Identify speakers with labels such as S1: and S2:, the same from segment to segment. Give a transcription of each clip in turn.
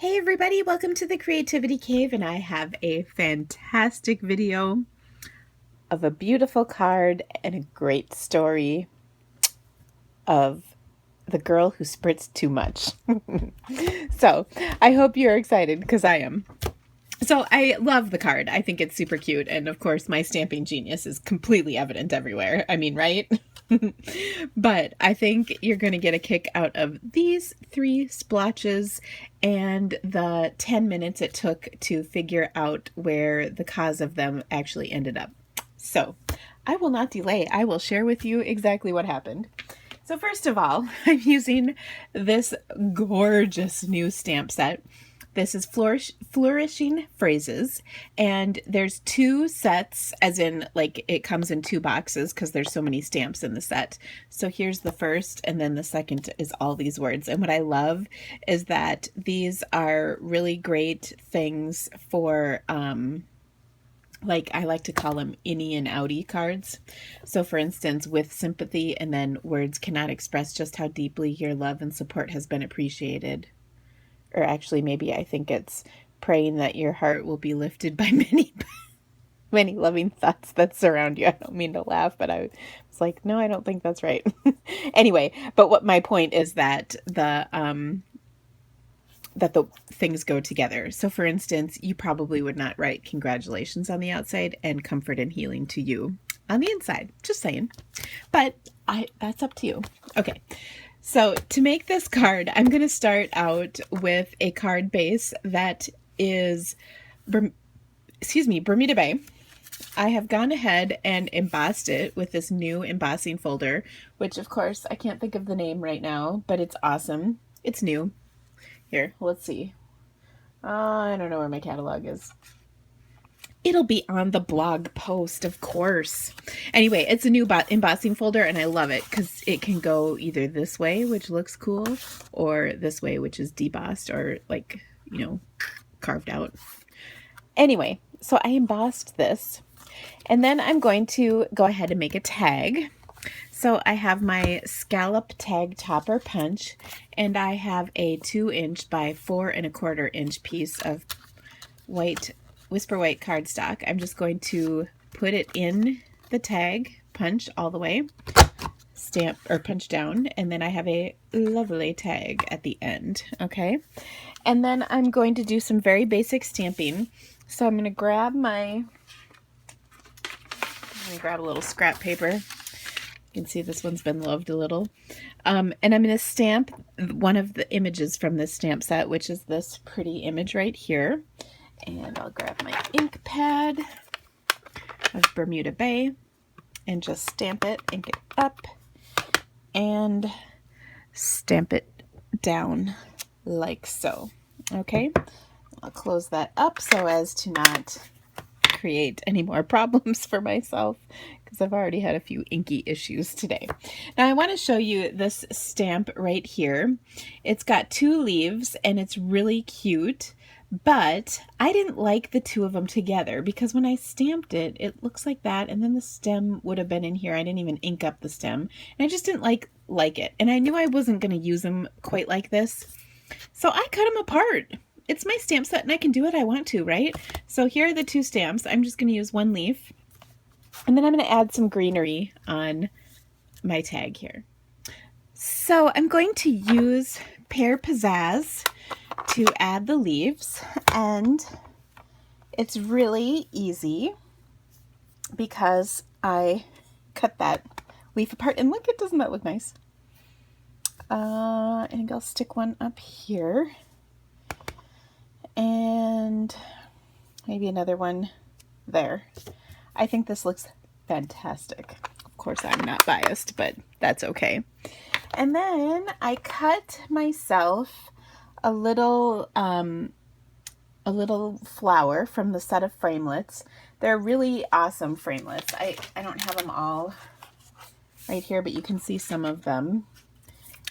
S1: Hey everybody, welcome to the Creativity Cave, and I have a fantastic video of a beautiful card and a great story of the girl who spritzed too much. So I hope you're excited because I am. So I love the card. I think it's super cute. And of course, my stamping genius is completely evident everywhere. I mean, right? But I think you're going to get a kick out of these 3 splotches and the 10 minutes it took to figure out where the cause of them actually ended up. So I will not delay. I will share with you exactly what happened. So first of all, I'm using this gorgeous new stamp set. This is Flourishing Phrases, and there's 2 sets, as in, like, it comes in 2 boxes because there's so many stamps in the set. So here's the first, and then the second is all these words. And what I love is that these are really great things for, like, I like to call them innie and outie cards. So for instance, with sympathy and then words cannot express just how deeply your love and support has been appreciated. Or actually, maybe I think it's praying that your heart will be lifted by many loving thoughts that surround you. I don't mean to laugh, but I was like, no, I don't think that's right. Anyway, but what my point is that the things go together. So for instance, you probably would not write congratulations on the outside and comfort and healing to you on the inside. Just saying. But that's up to you. Okay. So to make this card, I'm going to start out with a card base that is, Bermuda Bay. I have gone ahead and embossed it with this new embossing folder, which of course I can't think of the name right now, but it's awesome. It's new. Here, let's see. I don't know where my catalog is. It'll be on the blog post, of course. Anyway, it's a new embossing folder, and I love it because it can go either this way, which looks cool, or this way, which is debossed or, like, carved out. Anyway, so I embossed this, and then I'm going to go ahead and make a tag. So I have my scallop tag topper punch, and I have a 2" by 4 1/4 inch piece of Whisper White cardstock. I'm just going to put it in the tag, punch all the way, stamp or punch down, and then I have a lovely tag at the end. Okay, and then I'm going to do some very basic stamping. So I'm going to grab a little scrap paper. You can see this one's been loved a little. And I'm going to stamp one of the images from this stamp set, which is this pretty image right here. And I'll grab my ink pad of Bermuda Bay and just stamp it, ink it up, and stamp it down like so. Okay, I'll close that up so as to not create any more problems for myself, because I've already had a few inky issues today. Now I want to show you this stamp right here. It's got 2 leaves and it's really cute. But I didn't like the 2 of them together because when I stamped it, it looks like that, and then the stem would have been in here. I didn't even ink up the stem, and I just didn't like it. And I knew I wasn't going to use them quite like this, so I cut them apart. It's my stamp set, and I can do what I want to, right? So here are the 2 stamps. I'm just going to use 1 leaf, and then I'm going to add some greenery on my tag here. So I'm going to use Pear Pizzazz to add the leaves, and it's really easy because I cut that leaf apart, and look, doesn't that look nice? I think I'll stick one up here, and maybe another one there. I think this looks fantastic. Of course, I'm not biased, but that's okay. And then I cut myself a little flower from the set of framelits. They're really awesome framelits. I don't have them all right here, but you can see some of them.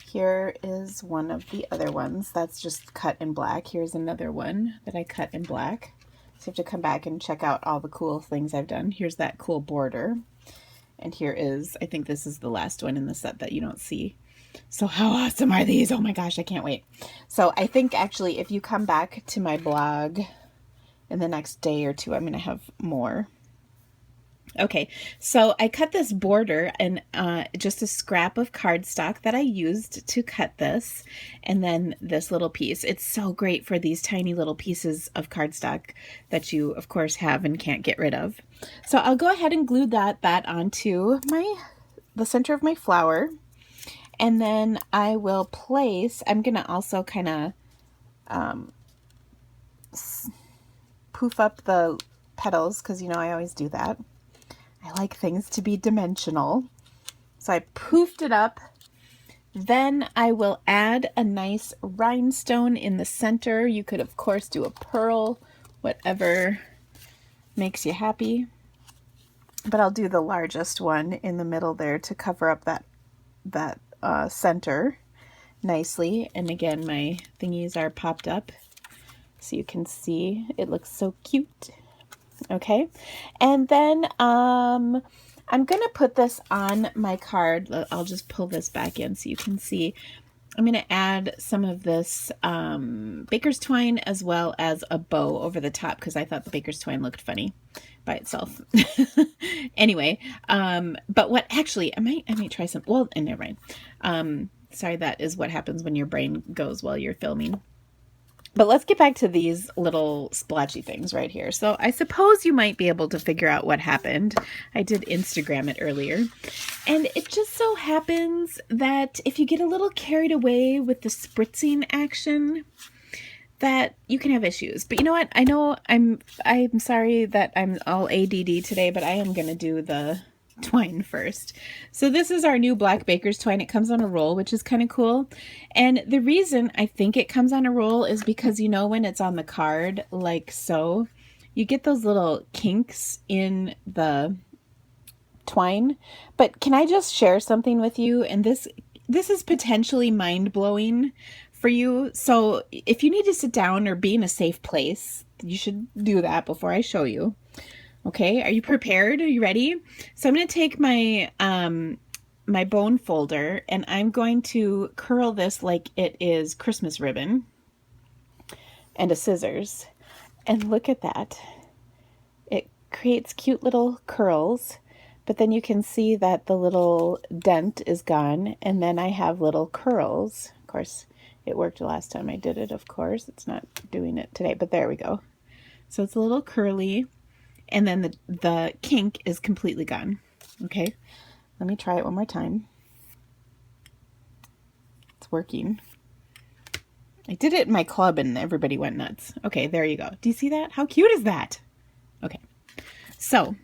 S1: Here is one of the other ones that's just cut in black. Here's another one that I cut in black. So you have to come back and check out all the cool things I've done. Here's that cool border. And here is, I think this is the last one in the set that you don't see. So how awesome are these? Oh my gosh, I can't wait. So I think actually if you come back to my blog in the next day or two, I'm going to have more. Okay, so I cut this border and just a scrap of cardstock that I used to cut this, and then this little piece. It's so great for these tiny little pieces of cardstock that you, of course, have and can't get rid of. So I'll go ahead and glue that onto the center of my flower, and then I will place. I'm gonna also kind of poof up the petals because I always do that. I like things to be dimensional. So I poofed it up. Then I will add a nice rhinestone in the center. You could, of course, do a pearl, whatever makes you happy. But I'll do the largest one in the middle there to cover up that center nicely. And again, my thingies are popped up so you can see. It looks so cute. Okay, and then I'm gonna put this on my card. I'll just pull this back in so you can see. I'm gonna add some of this baker's twine as well as a bow over the top because I thought the baker's twine looked funny by itself. Anyway, but what actually I might try some. Well, and never mind. Sorry, that is what happens when your brain goes while you're filming. But let's get back to these little splotchy things right here. So I suppose you might be able to figure out what happened. I did Instagram it earlier. And it just so happens that if you get a little carried away with the spritzing action, that you can have issues. But you know what? I know I'm sorry that I'm all ADD today, but I am going to do the twine first. So this is our new black baker's twine. It comes on a roll, which is kind of cool. And the reason I think it comes on a roll is because when it's on the card like so, you get those little kinks in the twine. But can I just share something with you? And this is potentially mind-blowing for you. So if you need to sit down or be in a safe place, you should do that before I show you. Okay, are you prepared? Are you ready? So I'm going to take my my bone folder and I'm going to curl this like it is Christmas ribbon and a scissors. And look at that. It creates cute little curls, but then you can see that the little dent is gone and then I have little curls. Of course, it worked the last time I did it, of course. It's not doing it today, but there we go. So it's a little curly. And then the kink is completely gone. Okay, let me try it one more time. It's working. I did it in my club and everybody went nuts. Okay, there you go. Do you see that? How cute is that? Okay, so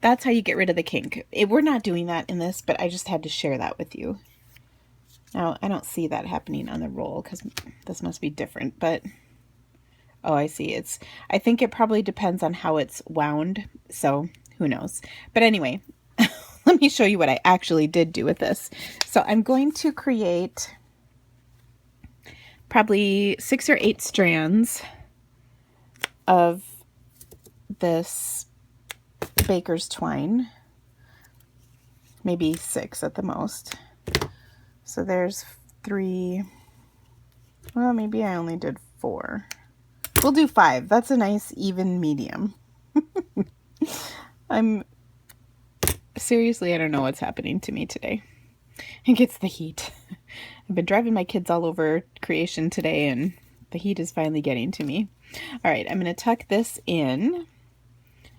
S1: that's how you get rid of the kink. We're not doing that in this, but I just had to share that with you. Now, I don't see that happening on the roll because this must be different, but... Oh, I see. I think it probably depends on how it's wound, so who knows. But anyway, let me show you what I actually did do with this. So I'm going to create probably 6 or 8 strands of this baker's twine, maybe 6 at the most. So there's 3, well, maybe I only did 4. We'll do 5. That's a nice even medium. Seriously, I don't know what's happening to me today. It gets the heat. I've been driving my kids all over creation today and the heat is finally getting to me. All right, I'm going to tuck this in.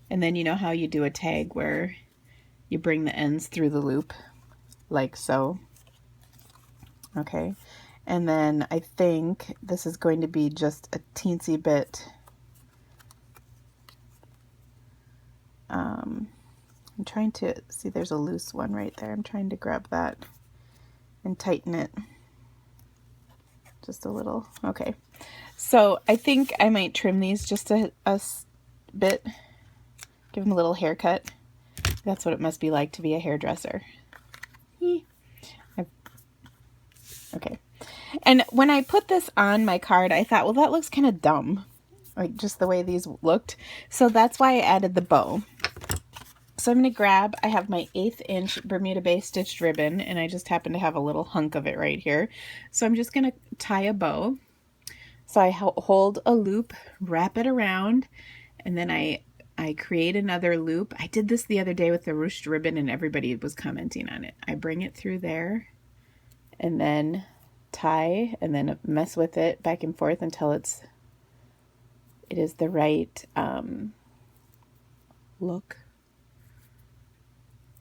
S1: And then you know how you do a tag where you bring the ends through the loop like so. Okay. And then I think this is going to be just a teensy bit. I'm trying to see, there's a loose one right there. I'm trying to grab that and tighten it just a little. Okay. So I think I might trim these just a bit, give them a little haircut. That's what it must be like to be a hairdresser. Okay. And when I put this on my card, I thought, well, that looks kind of dumb, like just the way these looked. So that's why I added the bow. So I'm going to grab, I have my 1/8 inch Bermuda Bay stitched ribbon, and I just happen to have a little hunk of it right here. So I'm just going to tie a bow. So I hold a loop, wrap it around, and then I create another loop. I did this the other day with the ruched ribbon and everybody was commenting on it. I bring it through there and then tie and then mess with it back and forth until it is the right look.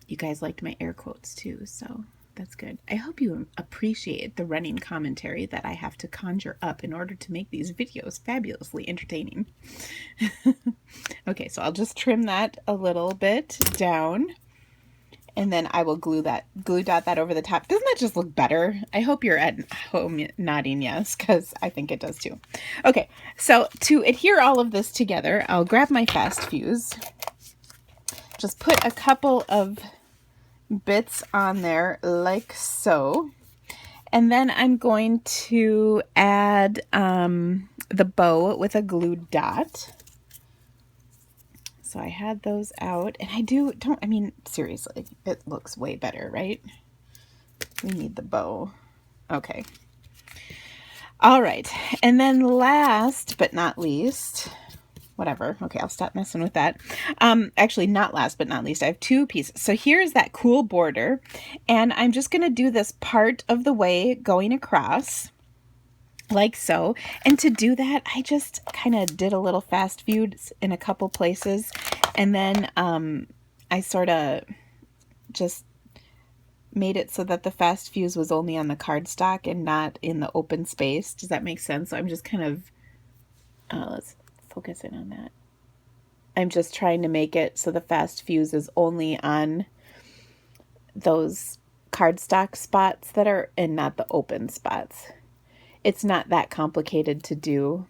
S1: You guys liked my air quotes too, so that's good. I hope you appreciate the running commentary that I have to conjure up in order to make these videos fabulously entertaining. Okay, so I'll just trim that a little bit down, and then I will glue dot that over the top. Doesn't that just look better? I hope you're at home nodding yes, because I think it does too. Okay, so to adhere all of this together, I'll grab my fast fuse. Just put a couple of bits on there like so, and then I'm going to add the bow with a glued dot. So I had those out, and I mean, seriously, it looks way better, right? We need the bow. Okay. All right. And then last but not least, whatever. Okay, I'll stop messing with that. Actually, not last but not least, I have 2 pieces. So here's that cool border, and I'm just going to do this part of the way going across like so. And to do that, I just kind of did a little fast fuse in a couple places, and then I sort of just made it so that the fast fuse was only on the cardstock and not in the open space. Does that make sense? So I'm just kind of let's focus in on that. I'm just trying to make it so the fast fuse is only on those cardstock spots that are, and not the open spots. It's not that complicated to do,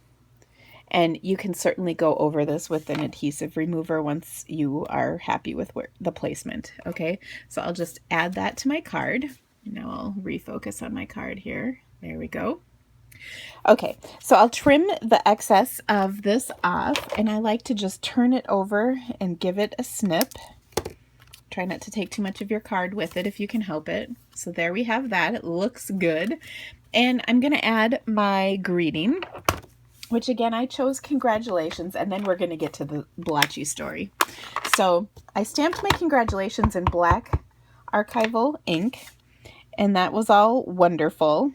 S1: and you can certainly go over this with an adhesive remover once you are happy with the placement. Okay, so I'll just add that to my card. Now I'll refocus on my card here. There we go. Okay, so I'll trim the excess of this off, and I like to just turn it over and give it a snip. Try not to take too much of your card with it if you can help it. So there we have that. It looks good. And I'm going to add my greeting, which again, I chose congratulations, and then we're going to get to the blotchy story. So I stamped my congratulations in black archival ink, and that was all wonderful.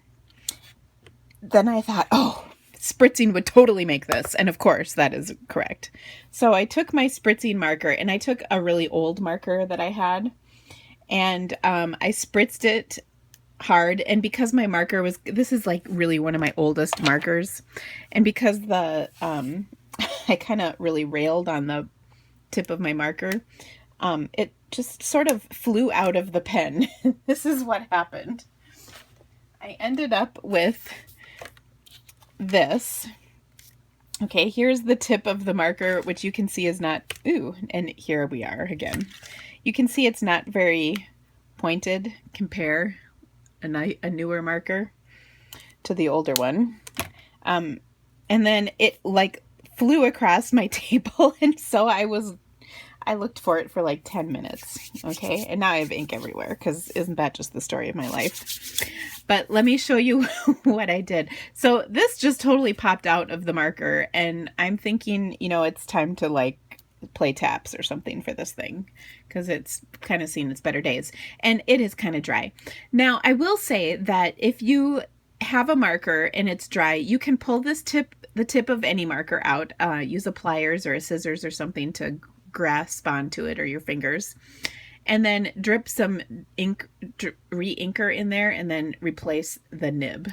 S1: Then I thought, oh, spritzing would totally make this. And of course, that is correct. So I took my spritzing marker, and I took a really old marker that I had, and I spritzed it hard. And because my marker this is like really one of my oldest markers, and because I kind of really railed on the tip of my marker, it just sort of flew out of the pen. This is what happened. I ended up with this. Okay, here's the tip of the marker, which you can see is not, and here we are again. You can see it's not very pointed. Compare a newer marker to the older one. And then it like flew across my table, and so I looked for it for like 10 minutes. Okay, and now I have ink everywhere, because isn't that just the story of my life? But let me show you what I did. So this just totally popped out of the marker, and I'm thinking, it's time to like play taps or something for this thing, because it's kind of seen its better days, and it is kind of dry. Now, I will say that if you have a marker and it's dry, you can pull the tip of any marker out, use a pliers or a scissors or something to grasp onto it, or your fingers, and then drip some ink, re-inker in there, and then replace the nib.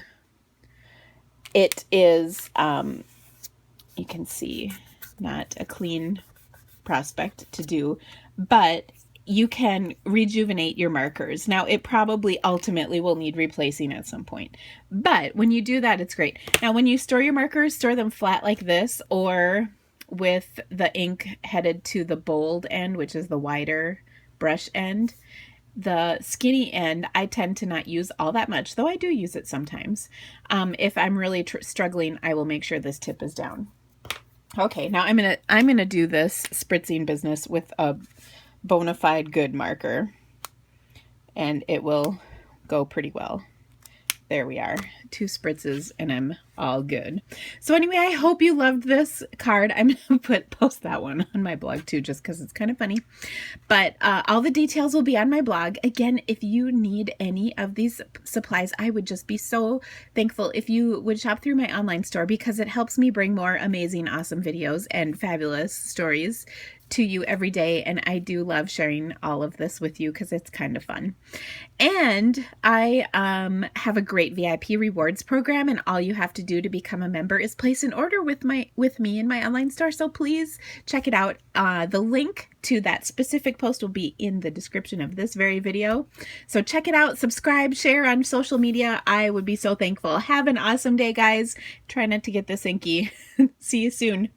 S1: It is, you can see, not a clean prospect to do, but you can rejuvenate your markers. Now, it probably ultimately will need replacing at some point, but when you do that, it's great. Now, when you store your markers, store them flat like this, or with the ink headed to the bold end, which is the wider brush end. The skinny end, I tend to not use all that much, though I do use it sometimes. If I'm really struggling, I will make sure this tip is down. Okay, now I'm gonna do this spritzing business with a bona fide good marker, and it will go pretty well. There we are, 2 spritzes and I'm all good. So anyway, I hope you loved this card. I'm gonna post that one on my blog too, just because it's kind of funny. But all the details will be on my blog. Again, if you need any of these supplies, I would just be so thankful if you would shop through my online store, because it helps me bring more amazing, awesome videos and fabulous stories to you every day, and I do love sharing all of this with you because it's kind of fun. And I have a great VIP rewards program, and all you have to do to become a member is place an order with me in my online store. So please check it out. The link to that specific post will be in the description of this very video. So check it out, subscribe, share on social media. I would be so thankful. Have an awesome day, guys. Try not to get this inky. See you soon.